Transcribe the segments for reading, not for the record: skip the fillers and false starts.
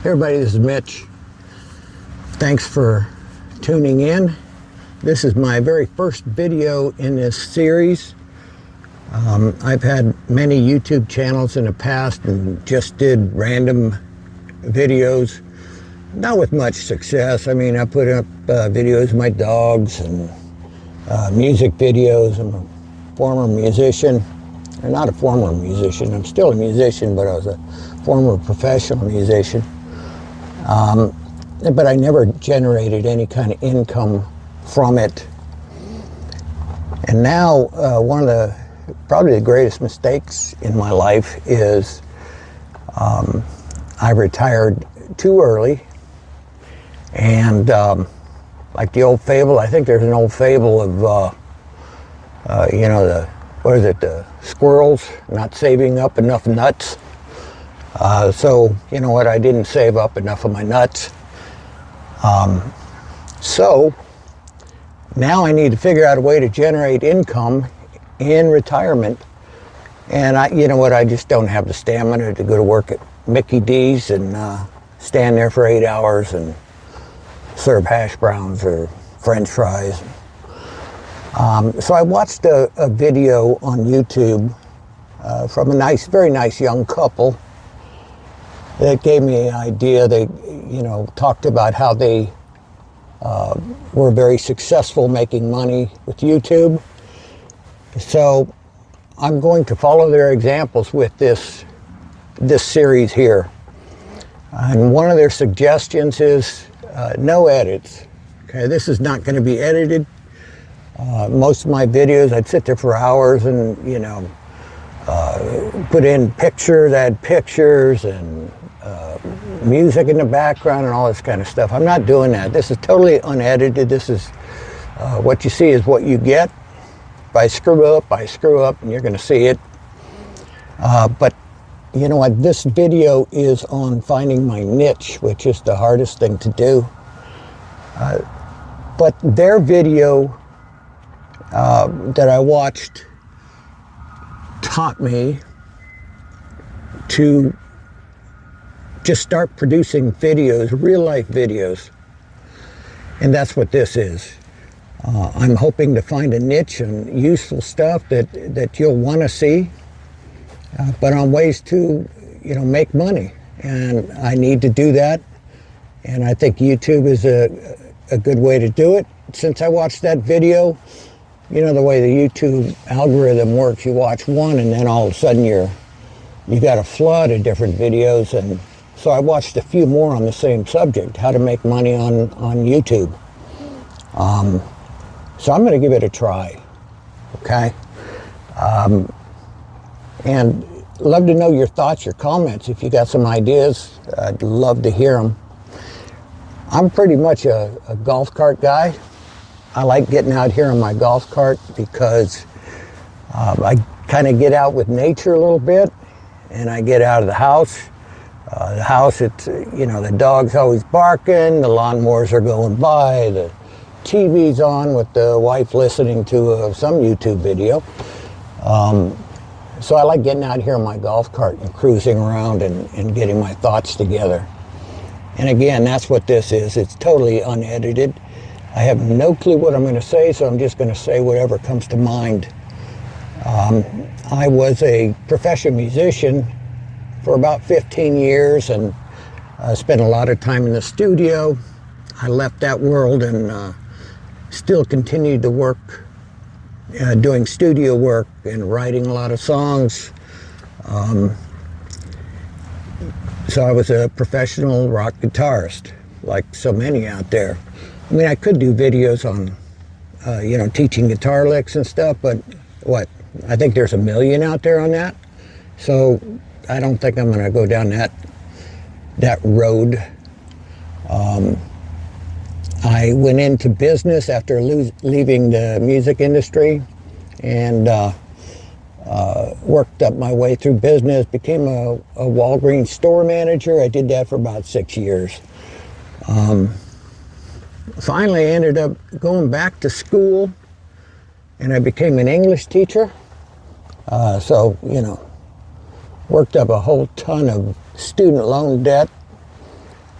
Hey everybody, this is Mitch. Thanks for tuning in. This is my very first video in this series. I've had many YouTube channels in the past and just did random videos, not with much success. I mean, I put up videos of my dogs and music videos. I'm a former musician. Or not a former musician, I'm still a musician, but I was a former professional musician. But I never generated any kind of income from it. And now, one of probably the greatest mistakes in my life is I retired too early. And like the old fable, I think there's an old fable of, the squirrels not saving up enough nuts. So, you know what, I didn't save up enough of my nuts. So now I need to figure out a way to generate income in retirement. And I just don't have the stamina to go to work at Mickey D's and stand there for 8 hours and serve hash browns or French fries. So I watched a video on YouTube from a very nice young couple that gave me an idea. They, talked about how they were very successful making money with YouTube. So I'm going to follow their examples with this series here. And one of their suggestions is no edits. Okay, this is not going to be edited. Most of my videos, I'd sit there for hours and, put in pictures, add pictures and music in the background and all this kind of stuff. I'm not doing that. This is totally unedited. This is what you see is what you get. If I screw up, and you're going to see it. But you know what? This video is on finding my niche, which is the hardest thing to do. But their video that I watched taught me to just start producing videos, real life videos. And that's what this is. I'm hoping to find a niche and useful stuff that you'll want to see, but on ways to, make money. And I need to do that. And I think YouTube is a good way to do it. Since I watched that video, the way the YouTube algorithm works, you watch one and then all of a sudden you got a flood of different videos. And so I watched a few more on the same subject, how to make money on YouTube. So I'm going to give it a try, okay? And love to know your thoughts, your comments. If you got some ideas, I'd love to hear them. I'm pretty much a golf cart guy. I like getting out here on my golf cart because I kind of get out with nature a little bit, and I get out of the house. It's, the dog's always barking, the lawnmowers are going by, the TV's on with the wife listening to some YouTube video. So I like getting out here on my golf cart and cruising around and getting my thoughts together. And again, that's what this is. It's totally unedited. I have no clue what I'm going to say, so I'm just going to say whatever comes to mind. I was a professional musician for about 15 years and spent a lot of time in the studio. I left that world and still continued to work doing studio work and writing a lot of songs. So I was a professional rock guitarist, like so many out there. I mean, I could do videos on, teaching guitar licks and stuff, but I think there's 1 million out there on that. So I don't think I'm going to go down that road. I went into business after leaving the music industry and worked up my way through business, became a Walgreens store manager. I did that for about 6 years. Finally, I ended up going back to school and I became an English teacher. Worked up a whole ton of student loan debt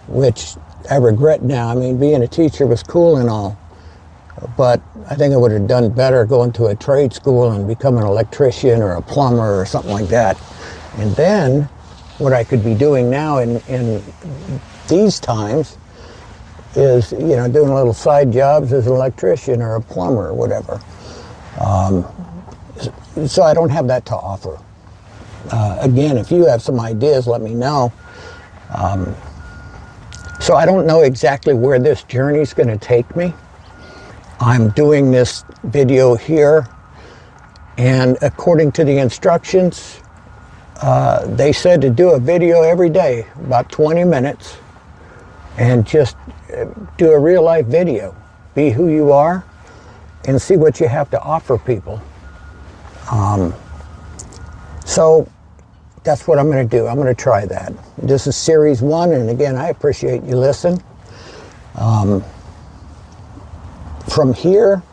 which I regret now. I mean, being a teacher was cool and all, but I think I would have done better going to a trade school and become an electrician or a plumber or something like that. And then what I could be doing now in these times is, you know, doing little side jobs as an electrician or a plumber or whatever. So I don't have that to offer. Again, if you have some ideas, let me know. So I don't know exactly where this journey is going to take me. I'm doing this video here, and according to the instructions, they said to do a video every day, about 20 minutes, and just do a real life video. Be who you are and see what you have to offer people. So that's what I'm going to do. I'm going to try that. This is series 1, and again, I appreciate you listening. From here,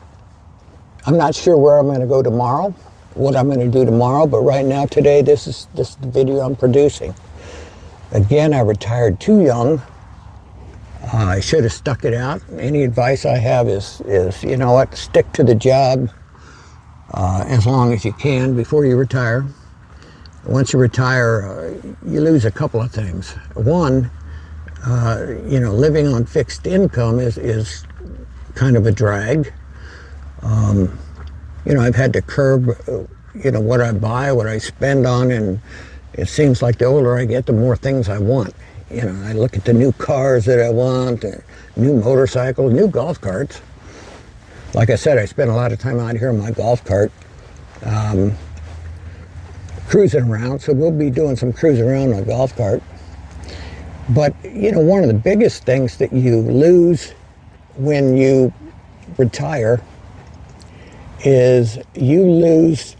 I'm not sure where I'm going to go tomorrow, what I'm going to do tomorrow, but right now, today, this is the video I'm producing. Again, I retired too young. I should have stuck it out. Any advice I have is you know what, stick to the job as long as you can before you retire. Once you retire, you lose a couple of things. One, you know, living on fixed income is kind of a drag. You know, I've had to curb, you know, what I buy, what I spend on, and it seems like the older I get, the more things I want. You know, I look at the new cars that I want, new motorcycles, new golf carts. Like I said, I spend a lot of time out here in my golf cart, cruising around, so we'll be doing some cruising around in a golf cart. But, you know, one of the biggest things that you lose when you retire is you lose,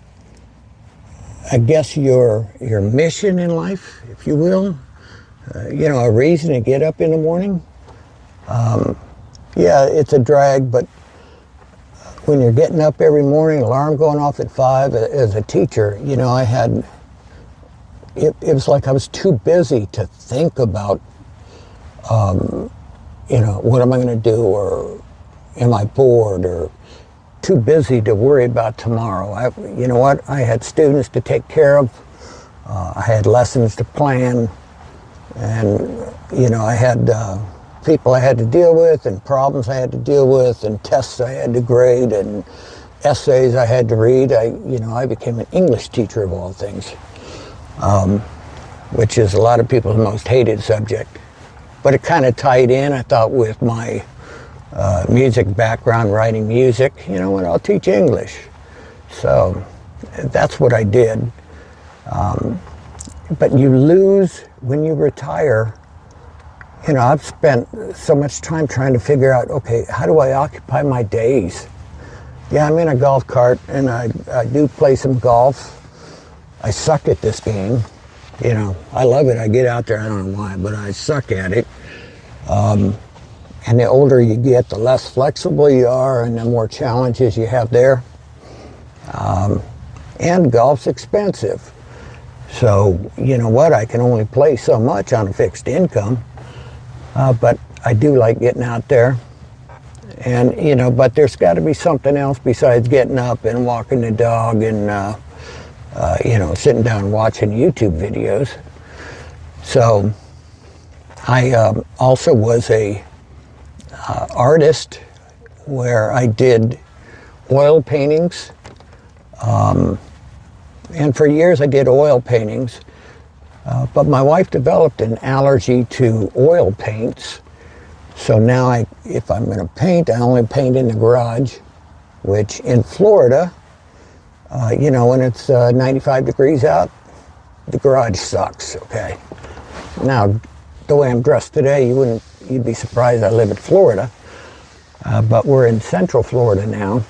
I guess, your mission in life, if you will. You know, a reason to get up in the morning. Yeah, it's a drag, but when you're getting up every morning, alarm going off at 5, as a teacher, you know, I had, it was like I was too busy to think about, you know, what am I going to do, or am I bored, or too busy to worry about tomorrow. You know what, I had students to take care of, I had lessons to plan, and, you know, I had people I had to deal with, and problems I had to deal with, and tests I had to grade, and essays I had to read. You know, I became an English teacher of all things, which is a lot of people's most hated subject. But it kind of tied in, I thought, with my music background, writing music. You know what, I'll teach English. So that's what I did. But you lose when you retire. You know, I've spent so much time trying to figure out, okay, how do I occupy my days? Yeah, I'm in a golf cart, and I do play some golf. I suck at this game. You know, I love it. I get out there, I don't know why, but I suck at it. And the older you get, the less flexible you are, and the more challenges you have there. And golf's expensive. So, you know what, I can only play so much on a fixed income. But I do like getting out there. And, you know, but there's got to be something else besides getting up and walking the dog and, you know, sitting down and watching YouTube videos. So I also was a artist where I did oil paintings. And for years I did oil paintings. But my wife developed an allergy to oil paints. So now if I'm going to paint, I only paint in the garage, which in Florida, you know, when it's 95 degrees out, the garage sucks, okay? Now, the way I'm dressed today, you'd be surprised I live in Florida. But we're in Central Florida now.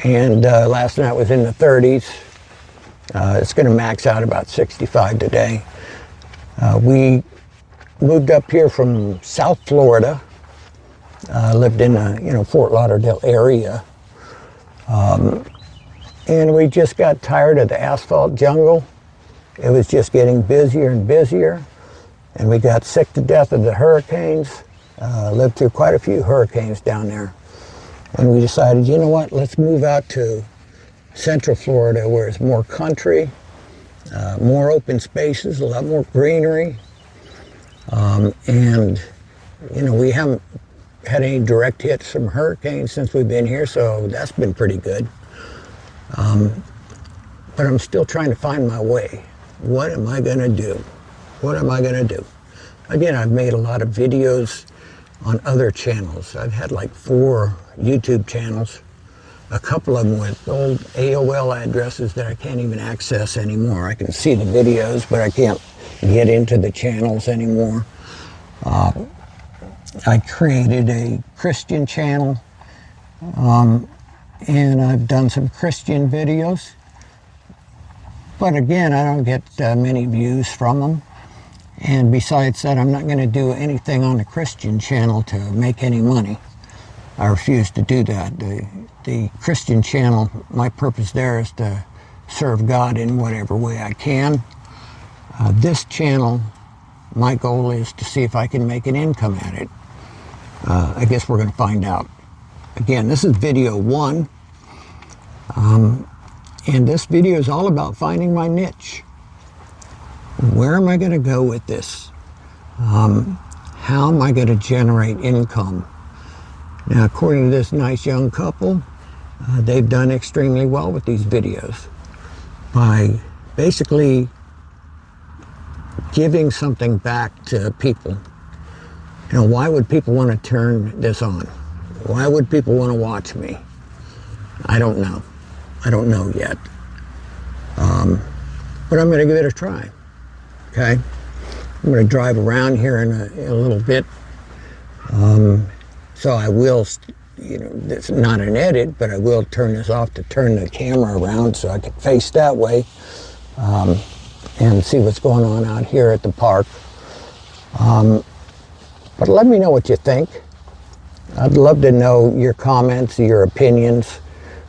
And last night was in the 30s. It's going to max out about 65 today. We moved up here from South Florida. Lived in the, you know, Fort Lauderdale area. And we just got tired of the asphalt jungle. It was just getting busier and busier. And we got sick to death of the hurricanes. Lived through quite a few hurricanes down there. And we decided, you know what, let's move out to Central Florida where it's more country, more open spaces, a lot more greenery. And, you know, we haven't had any direct hits from hurricanes since we've been here, so that's been pretty good. But I'm still trying to find my way. What am I gonna do? What am I gonna do? Again, I've made a lot of videos on other channels. I've had like 4 YouTube channels, a couple of them with old AOL addresses that I can't even access anymore. I can see the videos, but I can't get into the channels anymore. I created a Christian channel, and I've done some Christian videos. But again, I don't get many views from them. And besides that, I'm not going to do anything on the Christian channel to make any money. I refuse to do that. The Christian channel, my purpose there is to serve God in whatever way I can. This channel, my goal is to see if I can make an income at it. I guess we're going to find out. Again, this is video 1. And this video is all about finding my niche. Where am I going to go with this? How am I going to generate income? Now, according to this nice young couple, they've done extremely well with these videos by basically giving something back to people. You know, why would people want to turn this on? Why would people want to watch me? I don't know. I don't know yet. But I'm going to give it a try. Okay? I'm going to drive around here in a little bit. So I will, you know, it's not an edit, but I will turn this off to turn the camera around so I can face that way and see what's going on out here at the park. But let me know what you think. I'd love to know your comments, your opinions,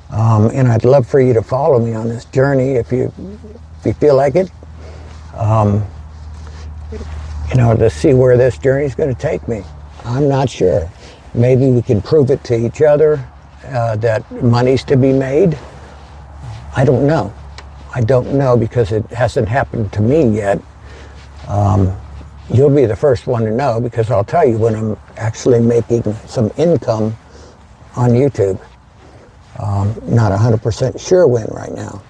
and I'd love for you to follow me on this journey if you feel like it. You know, to see where this journey is going to take me. I'm not sure. Maybe we can prove it to each other that money's to be made. I don't know. I don't know because it hasn't happened to me yet. You'll be the first one to know because I'll tell you when I'm actually making some income on YouTube. Not 100% sure when right now.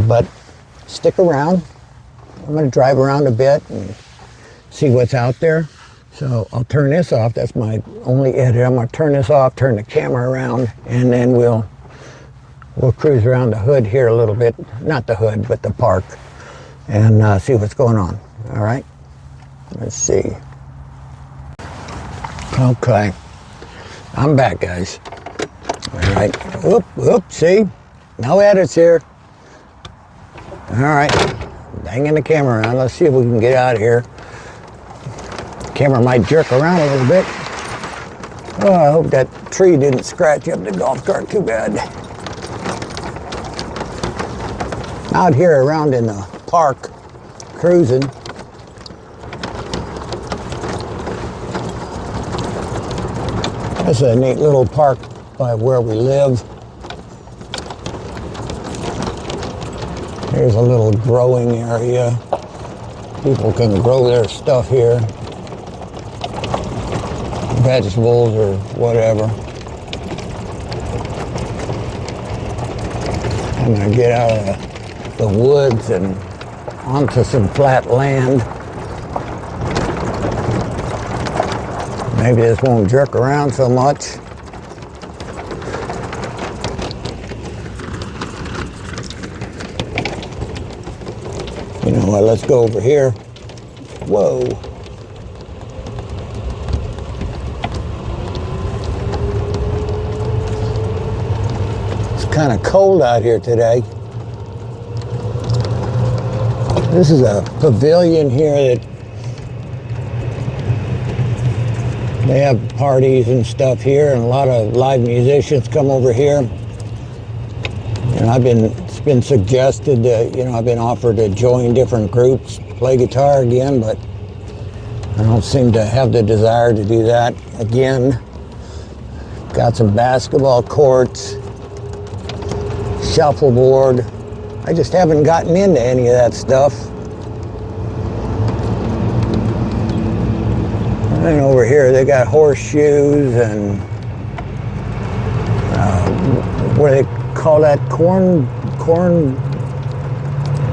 But stick around. I'm going to drive around a bit and see what's out there. So I'll turn this off. That's my only edit. I'm going to turn this off, turn the camera around, and then we'll cruise around the hood here a little bit. Not the hood, but the park, and see what's going on. All right? Let's see. Okay. I'm back, guys. All right. Oop, see? No edits here. All right. Banging the camera around. Let's see if we can get out of here. The camera might jerk around a little bit. Oh, I hope that tree didn't scratch up the golf cart too bad. Out here around in the park, cruising. This is a neat little park by where we live. Here's a little growing area. People can grow their stuff here. Vegetables or whatever. I'm gonna get out of the woods and onto some flat land. Maybe this won't jerk around so much. You know what, let's go over here. Whoa. It's kind of cold out here today. This is a pavilion here that they have parties and stuff here, and a lot of live musicians come over here. And it's been suggested that, you know, I've been offered to join different groups, play guitar again, but I don't seem to have the desire to do that again. Got some basketball courts, shuffleboard. I just haven't gotten into any of that stuff. And over here they got horseshoes and what do they call that? Corn,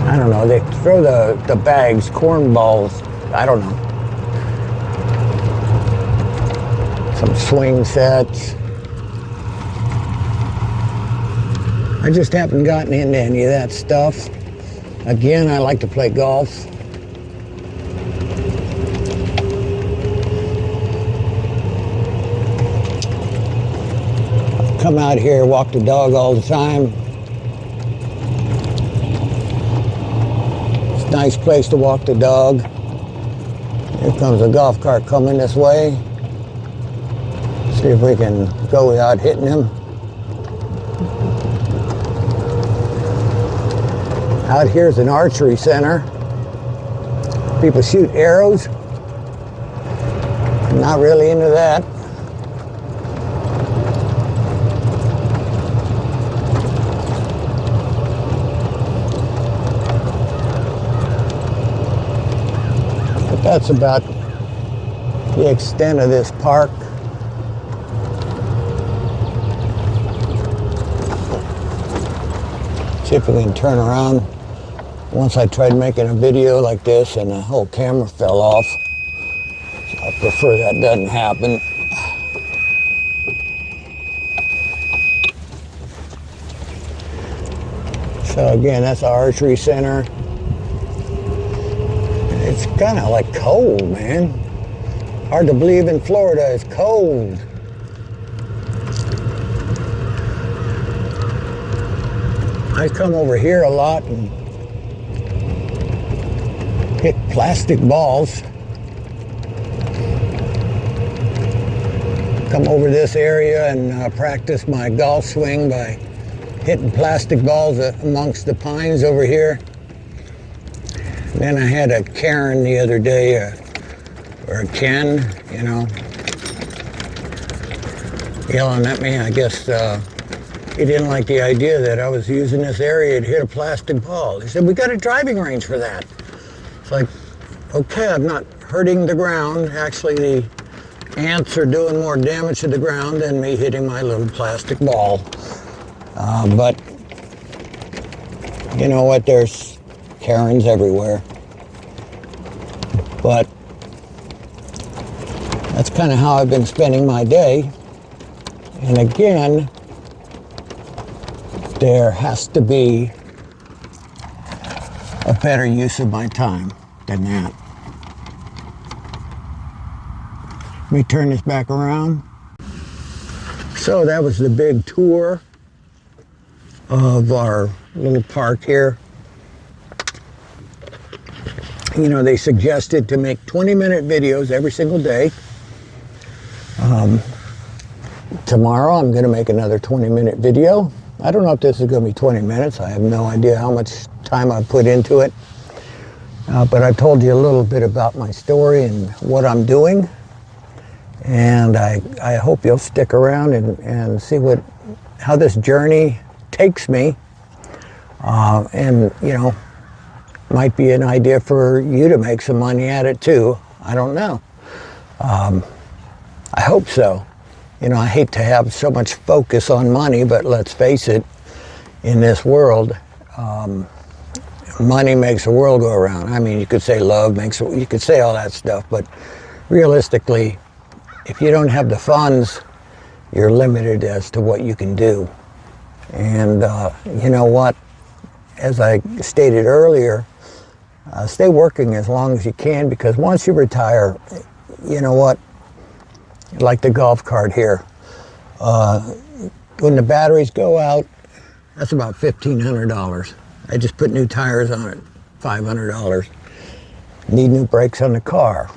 I don't know. They throw the bags, corn balls. I don't know. Some swing sets. I just haven't gotten into any of that stuff. Again, I like to play golf. Come out here, walk the dog all the time. It's a nice place to walk the dog. Here comes a golf cart coming this way. See if we can go without hitting him. Out here's an archery center. People shoot arrows. I'm not really into that. But that's about the extent of this park. See if we can turn around. Once I tried making a video like this and the whole camera fell off. So I prefer that doesn't happen. So again, that's the archery center. It's kind of like cold, man. Hard to believe in Florida, it's cold. I come over here a lot and hit plastic balls. Come over this area and practice my golf swing by hitting plastic balls amongst the pines over here. And then I had a Karen the other day, or a Ken, you know, yelling at me. I guess he didn't like the idea that I was using this area to hit a plastic ball. He said, "We got a driving range for that." It's like, okay, I'm not hurting the ground. Actually, the ants are doing more damage to the ground than me hitting my little plastic ball. But you know what? There's Karens everywhere. But that's kind of how I've been spending my day. And again, there has to be a better use of my time than that. Let me turn this back around. So that was the big tour of our little park here. You know, they suggested to make 20-minute videos every single day. Tomorrow I'm going to make another 20-minute video. I don't know if this is going to be 20 minutes. I have no idea how much time I put into it. But I told you a little bit about my story and what I'm doing. And I hope you'll stick around and see how this journey takes me. And, you know, might be an idea for you to make some money at it too. I don't know. I hope so. You know, I hate to have so much focus on money, but let's face it, in this world, money makes the world go around. I mean, you could say love makes it, you could say all that stuff, but realistically, if you don't have the funds, you're limited as to what you can do. And you know what? As I stated earlier, stay working as long as you can, because once you retire, you know what? Like the golf cart here. When the batteries go out, that's about $1,500. I just put new tires on it, $500. Need new brakes on the car.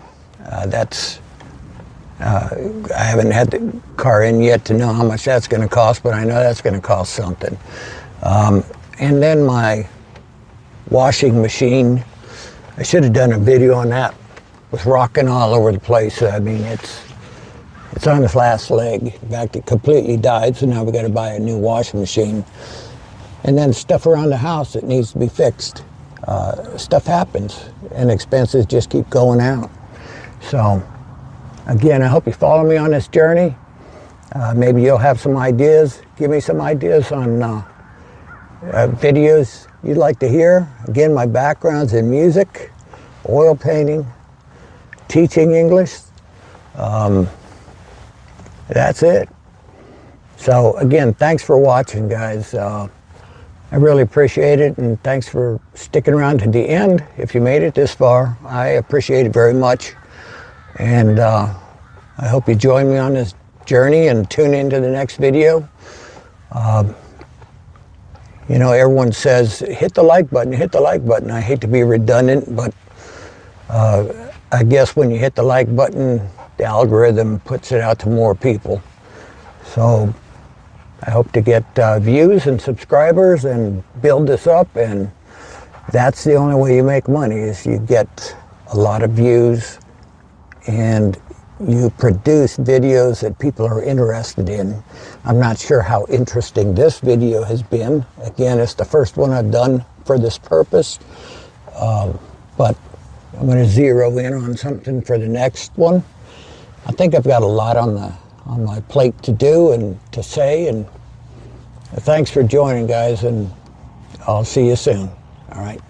I haven't had the car in yet to know how much that's going to cost, but I know that's going to cost something. And then my washing machine, I should have done a video on that was rocking all over the place. I mean, it's on its last leg. In fact, it completely died, so now we got to buy a new washing machine. And then stuff around the house that needs to be fixed. Stuff happens, and expenses just keep going out. So, again, I hope you follow me on this journey. Maybe you'll have some ideas. Give me some ideas on videos you'd like to hear. Again, my background's in music, oil painting, teaching English. That's it. So again, thanks for watching, guys. I really appreciate it, and thanks for sticking around to the end. If you made it this far, I appreciate it very much. And I hope you join me on this journey and tune into the next video. You know, everyone says, hit the like button, hit the like button. I hate to be redundant, but I guess when you hit the like button, the algorithm puts it out to more people. So I hope to get views and subscribers and build this up, and that's the only way you make money, is you get a lot of views and you produce videos that people are interested in. I'm not sure how interesting this video has been. Again, it's the first one I've done for this purpose, but I'm going to zero in on something for the next one. I think I've got a lot on my plate to do and to say, and thanks for joining, guys, and I'll see you soon. All right.